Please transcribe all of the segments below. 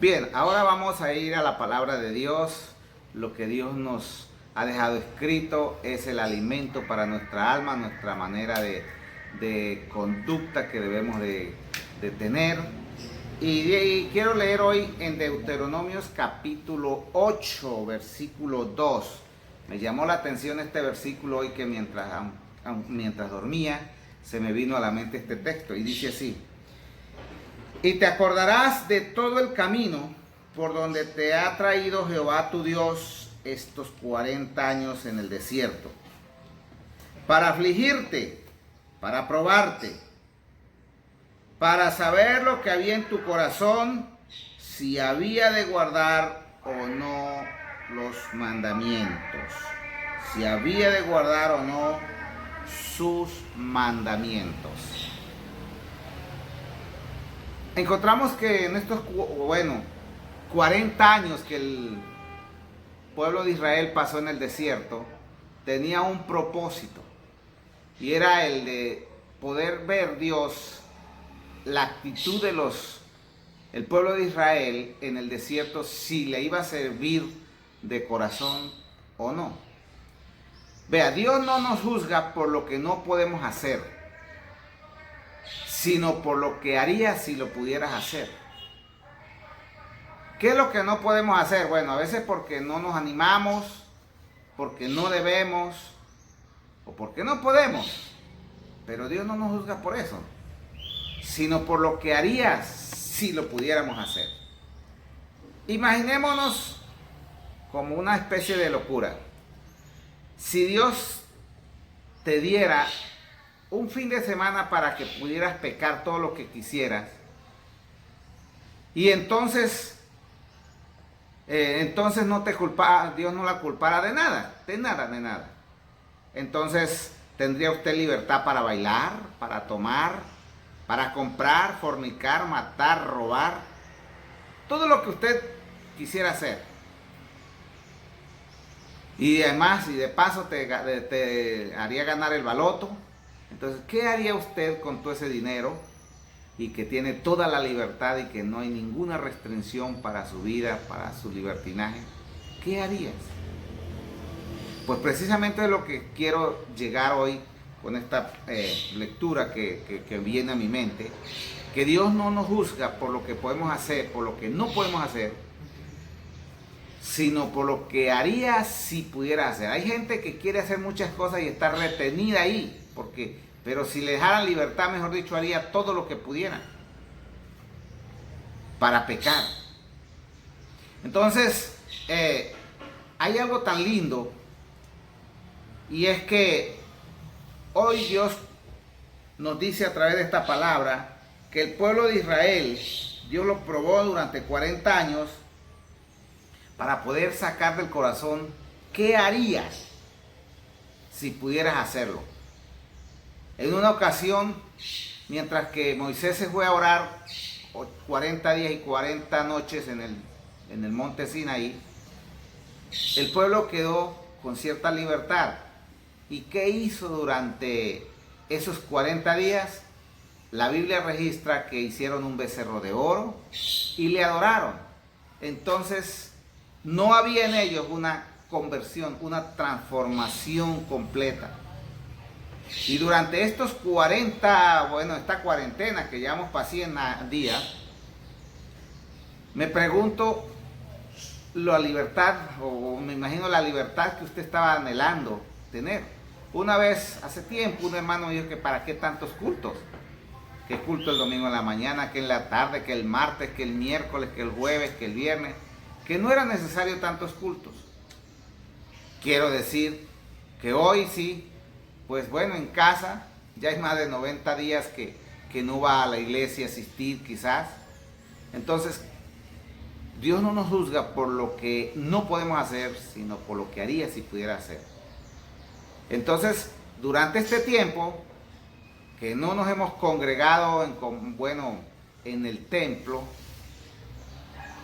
Bien, ahora vamos a ir a la palabra de Dios. Lo que Dios nos ha dejado escrito es el alimento para nuestra alma, nuestra manera de conducta que debemos de tener. Y quiero leer hoy en Deuteronomios capítulo 8, versículo 2. Me llamó la atención este versículo hoy que mientras dormía se me vino a la mente este texto y dice así: y te acordarás de todo el camino por donde te ha traído Jehová tu Dios estos 40 años en el desierto, para afligirte, para probarte, para saber lo que había en tu corazón, si había de guardar o no los mandamientos, si había de guardar o no sus mandamientos. Encontramos que en estos 40 años que el pueblo de Israel pasó en el desierto, tenía un propósito, y era el de poder ver Dios, la actitud de el pueblo de Israel en el desierto, si le iba a servir de corazón o no. Vea, Dios no nos juzga por lo que no podemos hacer, sino por lo que harías si lo pudieras hacer. ¿Qué es lo que no podemos hacer? Bueno, a veces porque no nos animamos, porque no debemos o porque no podemos. Pero Dios no nos juzga por eso, sino por lo que harías si lo pudiéramos hacer. Imaginémonos como una especie de locura. Si Dios te diera un fin de semana para que pudieras pecar todo lo que quisieras, y entonces no te culpa, Dios no la culpara de nada. Entonces tendría usted libertad para bailar, para tomar, para comprar, fornicar, matar, robar, todo lo que usted quisiera hacer. Y además, y de paso te haría ganar el baloto. Entonces, ¿qué haría usted con todo ese dinero y que tiene toda la libertad y que no hay ninguna restricción para su vida, para su libertinaje? ¿Qué harías? Pues precisamente es lo que quiero llegar hoy con esta lectura que viene a mi mente, que Dios no nos juzga por lo que podemos hacer, por lo que no podemos hacer, sino por lo que haría si pudiera hacer. Hay gente que quiere hacer muchas cosas y está retenida ahí, pero si le dejaran libertad, mejor dicho, haría todo lo que pudiera para pecar. Entonces, hay algo tan lindo, y es que hoy Dios nos dice a través de esta palabra que el pueblo de Israel, Dios lo probó durante 40 años para poder sacar del corazón qué harías si pudieras hacerlo. En una ocasión, mientras que Moisés se fue a orar 40 días y 40 noches en el monte Sinaí, el pueblo quedó con cierta libertad. ¿Y qué hizo durante esos 40 días? La Biblia registra que hicieron un becerro de oro y le adoraron. Entonces, no había en ellos una conversión, una transformación completa. Y durante estos esta cuarentena que llevamos para 100 días, me pregunto la libertad, o me imagino la libertad que usted estaba anhelando tener. Una vez, hace tiempo, un hermano me dijo que para qué tantos cultos. Que culto el domingo en la mañana, que en la tarde, que el martes, que el miércoles, que el jueves, que el viernes, que no era necesario tantos cultos. Quiero decir que hoy sí, pues bueno, en casa ya hay más de 90 días que no va a la iglesia a asistir quizás. Entonces, Dios no nos juzga por lo que no podemos hacer, sino por lo que haría si pudiera hacer. Entonces, durante este tiempo que no nos hemos congregado en el templo,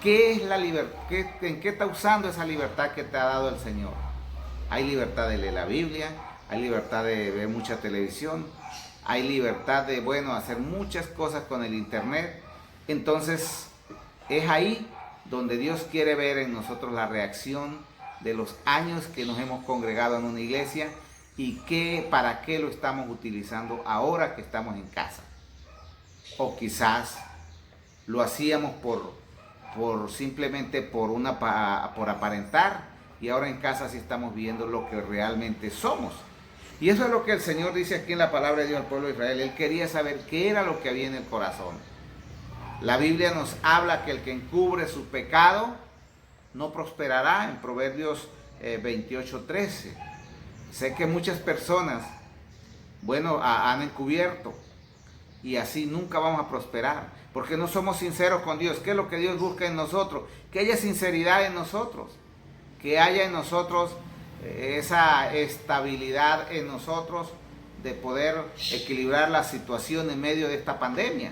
¿qué es la libertad? ¿En qué está usando esa libertad que te ha dado el Señor? Hay libertad de leer la Biblia, hay libertad de ver mucha televisión, hay libertad de, hacer muchas cosas con el internet. Entonces, es ahí donde Dios quiere ver en nosotros la reacción de los años que nos hemos congregado en una iglesia y para qué lo estamos utilizando ahora que estamos en casa. O quizás lo hacíamos simplemente por aparentar, y ahora en casa sí estamos viendo lo que realmente somos. Y eso es lo que el Señor dice aquí en la palabra de Dios al pueblo de Israel. Él quería saber qué era lo que había en el corazón. La Biblia nos habla que el que encubre su pecado no prosperará, en Proverbios 28:13. Sé que muchas personas, han encubierto, y así nunca vamos a prosperar, porque no somos sinceros con Dios. ¿Qué es lo que Dios busca en nosotros? Que haya sinceridad en nosotros, que haya en nosotros esa estabilidad en nosotros de poder equilibrar la situación en medio de esta pandemia.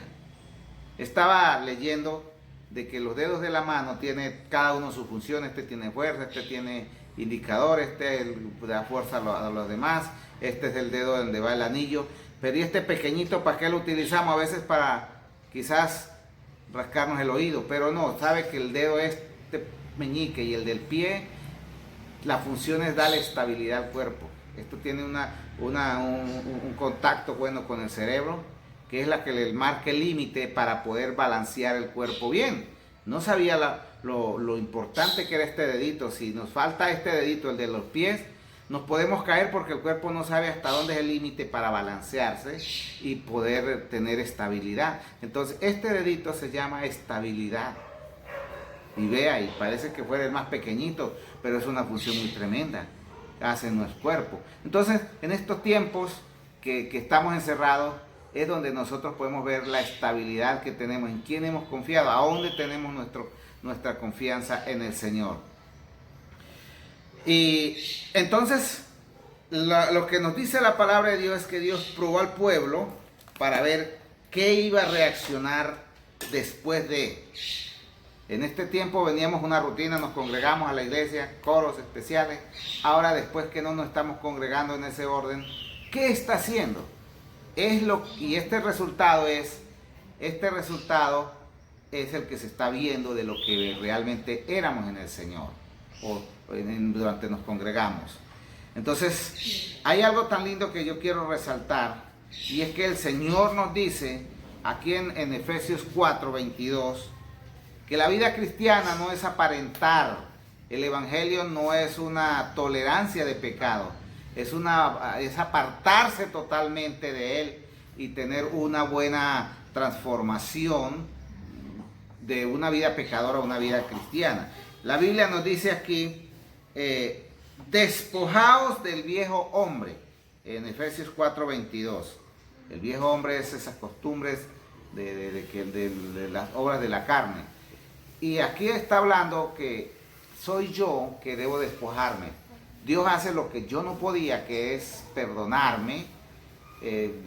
Estaba leyendo de que los dedos de la mano tiene cada uno su función. Este tiene fuerza, este tiene indicador, este da fuerza a los demás, este es el dedo donde va el anillo. Pero ¿y este pequeñito para qué lo utilizamos? A veces para quizás rascarnos el oído, pero no, sabe que el dedo este meñique y el del pie, la función es darle estabilidad al cuerpo. Esto tiene un contacto bueno con el cerebro, que es la que le marca el límite para poder balancear el cuerpo bien. No sabía lo importante que era este dedito. Si nos falta este dedito, el de los pies, nos podemos caer porque el cuerpo no sabe hasta dónde es el límite para balancearse y poder tener estabilidad. Entonces este dedito se llama estabilidad. Y vea, y parece que fuera el más pequeñito, pero es una función muy tremenda, hace en nuestro cuerpo. Entonces, en estos tiempos que estamos encerrados, es donde nosotros podemos ver la estabilidad que tenemos, en quién hemos confiado, a dónde tenemos nuestra confianza en el Señor. Y entonces, lo que nos dice la palabra de Dios es que Dios probó al pueblo para ver qué iba a reaccionar después de. En este tiempo veníamos una rutina, nos congregamos a la iglesia, coros especiales. Ahora, después que no nos estamos congregando en ese orden, ¿qué está haciendo? Y este resultado es el que se está viendo de lo que realmente éramos en el Señor, durante nos congregamos. Entonces, hay algo tan lindo que yo quiero resaltar, y es que el Señor nos dice aquí en Efesios 4:22, que la vida cristiana no es aparentar. El evangelio no es una tolerancia de pecado, es apartarse totalmente de él y tener una buena transformación de una vida pecadora a una vida cristiana. La Biblia nos dice aquí, despojaos del viejo hombre, en Efesios 4:22. El viejo hombre es esas costumbres de las obras de la carne. Y aquí está hablando que soy yo que debo despojarme. Dios hace lo que yo no podía, que es perdonarme,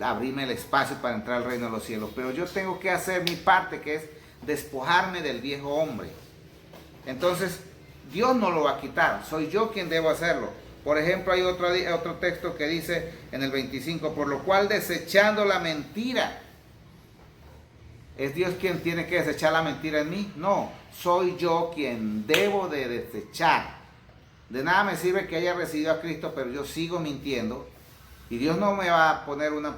abrirme el espacio para entrar al reino de los cielos. Pero yo tengo que hacer mi parte, que es despojarme del viejo hombre. Entonces, Dios no lo va a quitar, soy yo quien debo hacerlo. Por ejemplo, hay otro texto que dice en el 25, por lo cual desechando la mentira. ¿Es Dios quien tiene que desechar la mentira en mí? No, soy yo quien debo de desechar. De nada me sirve que haya recibido a Cristo, pero yo sigo mintiendo. Y Dios no me va a poner una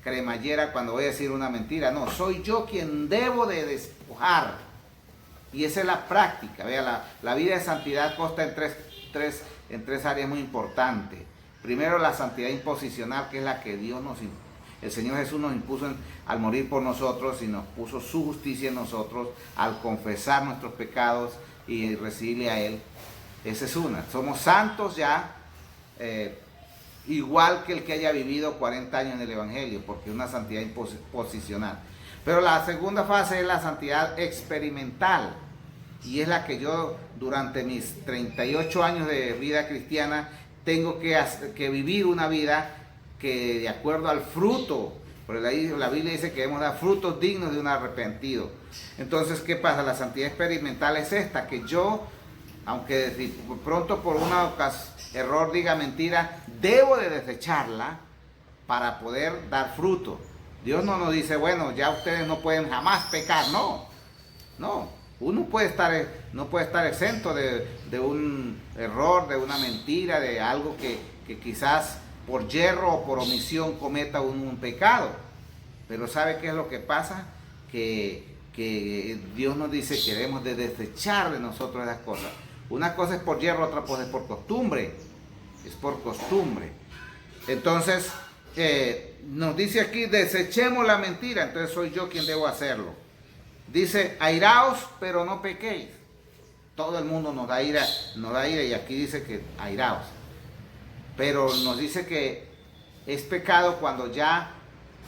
cremallera cuando voy a decir una mentira. No, soy yo quien debo de despojar. Y esa es la práctica. Vea, la vida de santidad consta en tres áreas muy importantes. Primero, la santidad imposicional, que es la que Dios nos impuso. El Señor Jesús nos impuso al morir por nosotros y nos puso su justicia en nosotros al confesar nuestros pecados y recibirle a Él. Esa es una. Somos santos ya, igual que el que haya vivido 40 años en el Evangelio, porque es una santidad imposicional. Pero la segunda fase es la santidad experimental, y es la que yo durante mis 38 años de vida cristiana tengo que vivir una vida que de acuerdo al fruto, porque la Biblia dice que debemos dar frutos dignos de un arrepentido. Entonces, ¿qué pasa? La santidad experimental es esta, que yo, aunque de pronto por una error diga mentira, debo de desecharla para poder dar fruto. Dios no nos dice, bueno, ya ustedes no pueden jamás pecar, no. Uno no puede estar exento de un error, de una mentira, de algo que quizás por yerro o por omisión cometa un pecado. Pero ¿sabe qué es lo que pasa? Que Dios nos dice que debemos de desechar de nosotros esas cosas. Una cosa es por yerro, otra cosa es por costumbre. Es por costumbre. Entonces, nos dice aquí, desechemos la mentira. Entonces soy yo quien debo hacerlo. Dice, airaos, pero no pequéis. Todo el mundo nos da ira y aquí dice que airaos. Pero nos dice que es pecado cuando ya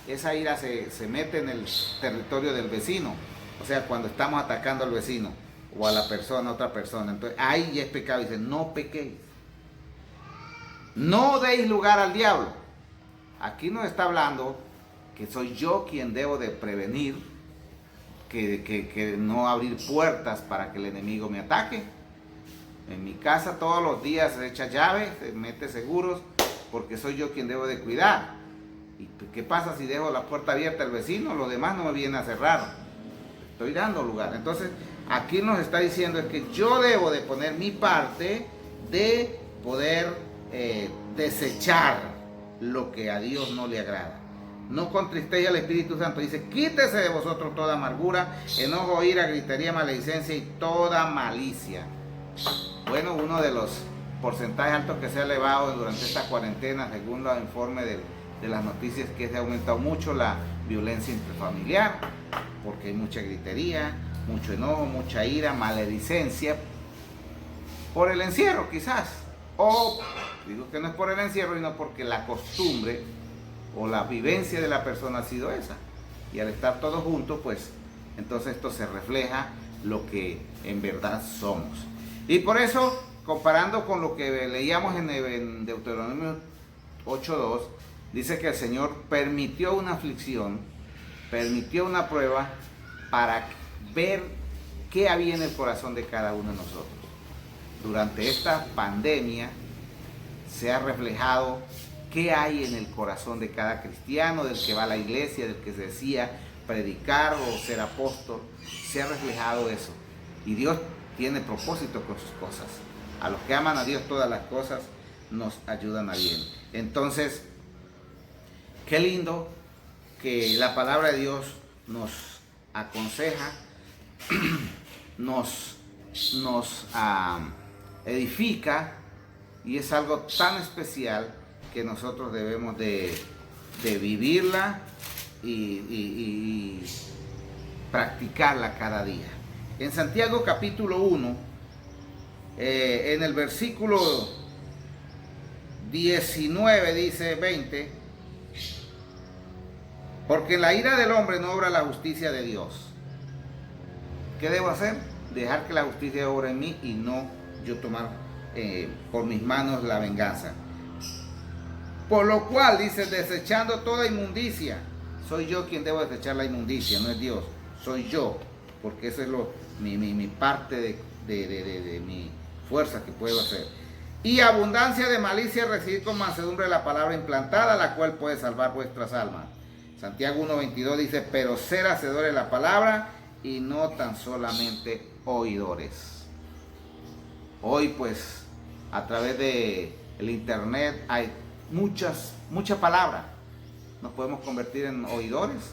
esa ira se mete en el territorio del vecino. O sea, cuando estamos atacando al vecino o a la persona, a otra persona. Entonces, ahí ya es pecado. Dice, no pequéis. No deis lugar al diablo. Aquí nos está hablando que soy yo quien debo de prevenir, que no abrir puertas para que el enemigo me ataque. En mi casa todos los días se echa llave, se mete seguros, porque soy yo quien debo de cuidar. ¿Y qué pasa si dejo la puerta abierta al vecino? Los demás no me vienen a cerrar. Estoy dando lugar. Entonces, aquí nos está diciendo es que yo debo de poner mi parte de poder desechar lo que a Dios no le agrada. No contristéis al Espíritu Santo. Dice, quítese de vosotros toda amargura, enojo, ira, gritería, maledicencia y toda malicia. Bueno, uno de los porcentajes altos que se ha elevado durante esta cuarentena, según los informes de las noticias, que se ha aumentado mucho la violencia intrafamiliar, porque hay mucha gritería, mucho enojo, mucha ira, maledicencia, por el encierro quizás. O digo que no es por el encierro, sino porque la costumbre o la vivencia de la persona ha sido esa. Y al estar todos juntos, pues entonces esto se refleja lo que en verdad somos. Y por eso, comparando con lo que leíamos en Deuteronomio 8:2, dice que el Señor permitió una aflicción, permitió una prueba para ver qué había en el corazón de cada uno de nosotros. Durante esta pandemia se ha reflejado qué hay en el corazón de cada cristiano, del que va a la iglesia, del que se decía predicar o ser apóstol. Se ha reflejado eso. Y Dios tiene propósito con sus cosas. A los que aman a Dios todas las cosas nos ayudan a bien. Entonces, qué lindo que la palabra de Dios nos aconseja, nos edifica, y es algo tan especial que nosotros debemos de vivirla y practicarla cada día. En Santiago capítulo 1, en el versículo 19 dice 20, porque en la ira del hombre no obra la justicia de Dios. ¿Qué debo hacer? Dejar que la justicia obre en mí y no yo tomar por mis manos la venganza. Por lo cual, dice, desechando toda inmundicia. Soy yo quien debo desechar la inmundicia, no es Dios. Soy yo, porque eso es mi parte de mi fuerza que puedo hacer. Y abundancia de malicia, recibir con mansedumbre la palabra implantada, la cual puede salvar vuestras almas. Santiago 1:22 dice, pero ser hacedores de la palabra y no tan solamente oidores. Hoy pues a través de el internet hay mucha palabra. Nos podemos convertir en oidores.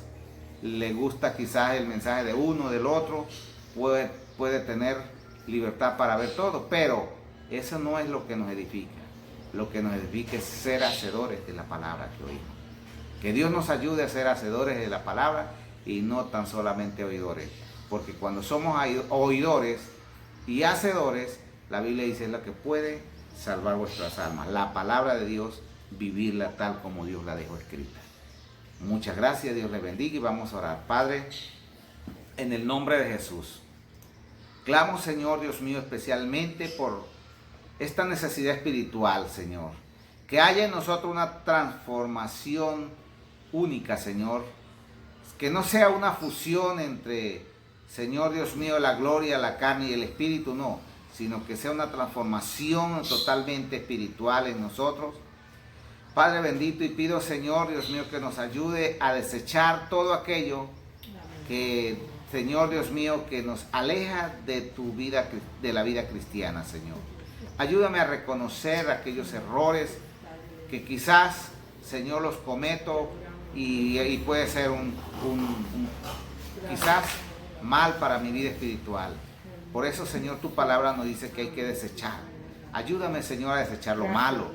Le gusta quizás el mensaje de uno, del otro, puede tener libertad para ver todo, pero eso no es lo que nos edifica. Lo que nos edifica es ser hacedores de la palabra que oímos. Que Dios nos ayude a ser hacedores de la palabra y no tan solamente oidores. Porque cuando somos oidores y hacedores, la Biblia dice es lo que puede salvar vuestras almas. La palabra de Dios, vivirla tal como Dios la dejó escrita. Muchas gracias, Dios les bendiga y vamos a orar. Padre, en el nombre de Jesús, clamo, Señor Dios mío, especialmente por esta necesidad espiritual, Señor. Que haya en nosotros una transformación única, Señor. Que no sea una fusión entre, Señor Dios mío, la gloria, la carne y el espíritu, no. Sino que sea una transformación totalmente espiritual en nosotros. Padre bendito, y pido, Señor Dios mío, que nos ayude a desechar todo aquello que Señor Dios mío, que nos aleja de tu vida, de la vida cristiana, Señor. Ayúdame a reconocer aquellos errores que quizás, Señor, los cometo y puede ser quizás mal para mi vida espiritual. Por eso, Señor, tu palabra nos dice que hay que desechar. Ayúdame, Señor, a desechar lo malo.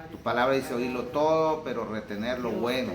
Tu palabra dice oírlo todo, pero retener lo bueno.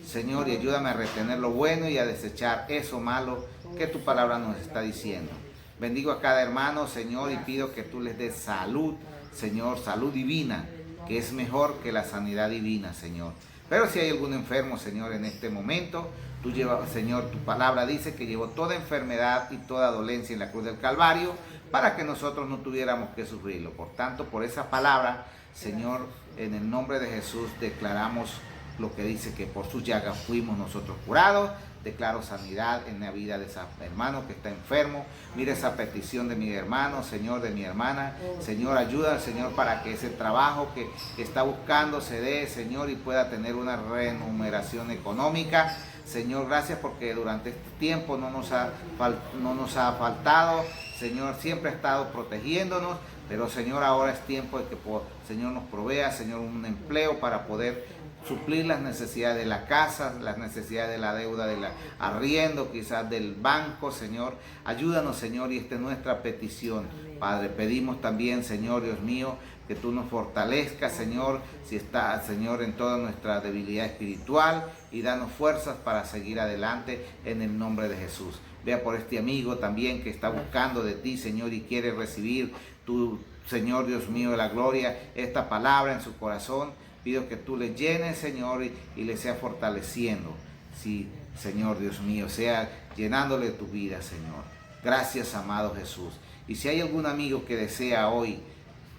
Señor, y ayúdame a retener lo bueno y a desechar eso malo que tu palabra nos está diciendo. Bendigo a cada hermano, Señor, y pido que tú les des salud, Señor, salud divina, que es mejor que la sanidad divina, Señor. Pero si hay algún enfermo, Señor, en este momento, tú llevas, Señor, tu palabra dice que llevó toda enfermedad y toda dolencia en la cruz del Calvario para que nosotros no tuviéramos que sufrirlo. Por tanto, por esa palabra, Señor, en el nombre de Jesús declaramos lo que dice que por sus llagas fuimos nosotros curados. Declaro sanidad en la vida de ese hermano que está enfermo. Mira esa petición de mi hermano, Señor, de mi hermana. Señor, ayuda, Señor, para que ese trabajo que está buscando se dé, Señor, y pueda tener una remuneración económica. Señor, gracias porque durante este tiempo no nos ha faltado. Señor, siempre ha estado protegiéndonos. Pero, Señor, ahora es tiempo de que, Señor, nos provea, Señor, un empleo para poder suplir las necesidades de la casa, las necesidades de la deuda, del arriendo, quizás del banco, Señor. Ayúdanos, Señor, y esta es nuestra petición, Padre. Pedimos también, Señor, Dios mío, que tú nos fortalezcas, Señor, si está, Señor, en toda nuestra debilidad espiritual, y danos fuerzas para seguir adelante en el nombre de Jesús. Vea por este amigo también que está buscando de ti, Señor, y quiere recibir tu, Señor, Dios mío, de la gloria, esta palabra en su corazón. Pido que tú le llenes, Señor, y le sea fortaleciendo. Sí, Señor, Dios mío, sea llenándole tu vida, Señor. Gracias, amado Jesús. Y si hay algún amigo que desea hoy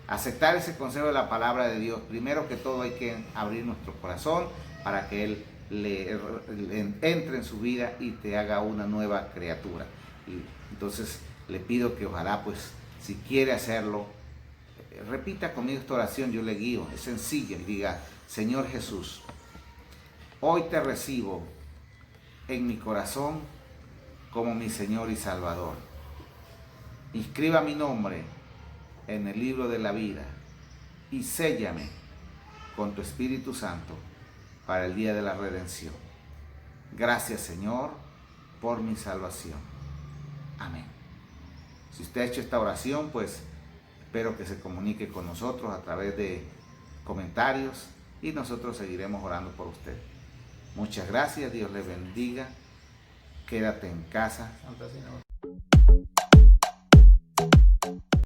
aceptar ese consejo de la palabra de Dios, primero que todo hay que abrir nuestro corazón para que Él entre en su vida y te haga una nueva criatura. Y entonces le pido que ojalá, pues, si quiere hacerlo, repita conmigo esta oración, yo le guío, es sencilla, y diga: Señor Jesús, hoy te recibo en mi corazón como mi Señor y Salvador. Inscriba mi nombre en el libro de la vida y séllame con tu Espíritu Santo para el día de la redención. Gracias, Señor, por mi salvación. Amén. Si usted ha hecho esta oración, pues espero que se comunique con nosotros a través de comentarios y nosotros seguiremos orando por usted. Muchas gracias, Dios le bendiga. Quédate en casa.